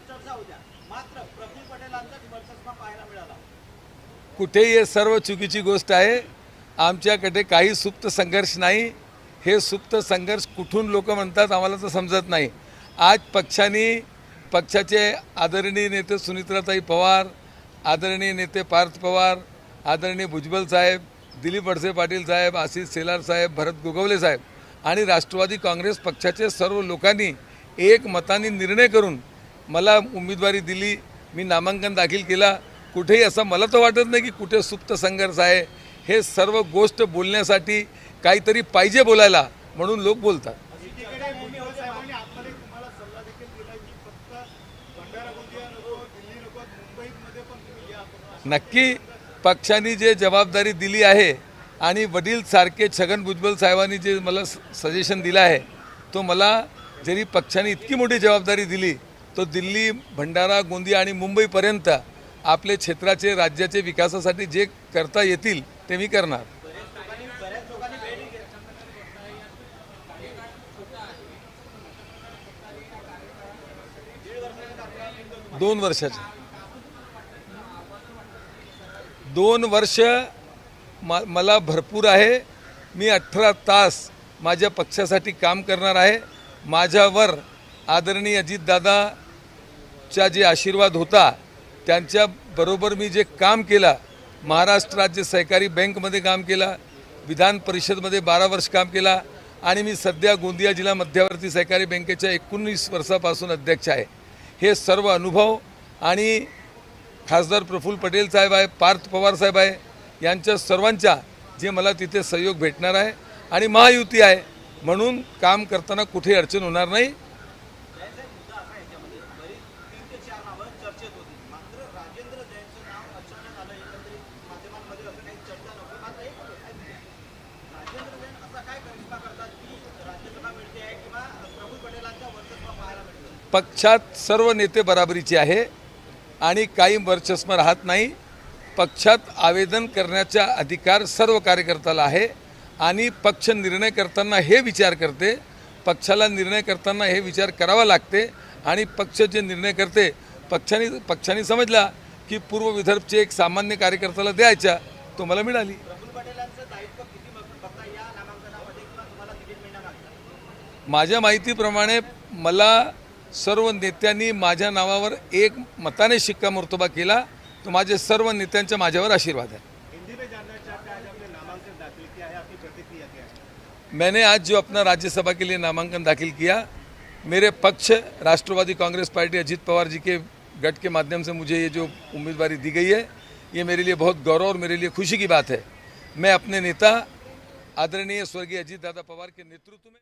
चर्चा होत्या, मात्र प्रफुल्ल पटेलांचाच वर्चस्व पाहायला मिळाला। कुठेही हे सर्व चुकीची गोष्ट आहे। आमच्याकडे काही सुप्त संघर्ष नाही। हे सुप्त संघर्ष कुठून लोक म्हणतात आम्हाला तर समजत नाही। आज पक्षाचे आदरणीय नेते सुनीत्राताई पवार, आदरणीय नेते पार्थ पवार, आदरणीय भुजबळ साहेब, दिलीप वळसे पाटील साहेब, आशिष शेलार साहेब, भरत गोगवले साहेब आणि राष्ट्रवादी काँग्रेस पक्षाचे सर्व लोकांनी एक मताने निर्णय करून मला उमेदवारी दिली। मी नामांकन दाखल केला। कुठेही असं मला तर वाटत नाही की कुठे सुप्त संघर्ष आहे। हे सर्व गोष्ट बोलण्यासाठी काहीतरी पाहिजे बोलायला, म्हणून लोक बोलतात। नक्की पक्षाने जे जबाबदारी दिली आहे आणि वडील सारखे छगन भुजबळ साहेबांनी जे मला सजेशन दिलं आहे, तो मला जरी पक्षाने इतकी मोठी जबाबदारी दिली तो दिल्ली, भंडारा, गोंदिया आणि मुंबईपर्यंत आपले क्षेत्राचे, राज्याचे विकासासाठी जे करता येतील ते मी करणार। 2 वर्षाचे 2 वर्ष मला भरपूर आहे। मी 18 तास माझ्या पक्षासाठी काम करणार आहे। माझ्यावर आदरणीय अजितदादाचा जे आशीर्वाद होता त्यांच्या बरोबर मी जे काम केलं, महाराष्ट्र राज्य सहकारी बँकमध्ये काम केलं, विधान परिषदमध्ये 12 वर्ष काम केला आणि मी सध्या गोंदिया जिल्हा मध्यवर्ती सहकारी बँकेच्या 19 वर्षापासून अध्यक्ष आहे। हे सर्व अनुभव आणि खासदार प्रफुल्ल पटेल साहेब आहे, पार्थ पवार साहेब आहे, यांच्या सर्वांचा जे मला तिथे सहयोग भेटणार आहे आणि महायुती आहे म्हणून काम करताना कुठे अडचण होणार नाही। पक्षात सर्व नेते बराबरीचे आहे आणि काही वर्चस्व राहत नाही। पक्षात आवेदन करण्याचा अधिकार सर्व कार्यकर्त्याला आहे आणि पक्ष निर्णय करताना हे विचार करते, पक्षाला निर्णय करताना हे विचार करावा लागते आणि पक्ष जे निर्णय करते, पक्षाने समजला की पूर्व विदर्भचे एक सामान्य कार्यकर्त्याला द्यायचा, तो मला मिळाली। माझ्या माहितीप्रमाणे मला सर्व नेत्यांनी माझ्या नावावर एक मताने शिक्कामोर्तबा केला, तो माझे सर्व नेत्यांचा माझ्यावर आशीर्वाद है। मैंने आज जो अपना राज्यसभा के लिए नामांकन दाखिल किया, मेरे पक्ष राष्ट्रवादी कांग्रेस पार्टी अजीत पवार जी के गठ के माध्यम से मुझे ये जो उम्मीदवारी दी गई है, ये मेरे लिए बहुत गौरव और मेरे लिए खुशी की बात है। मैं अपने नेता आदरणीय स्वर्गीय अजीत दादा पवार के नेतृत्व में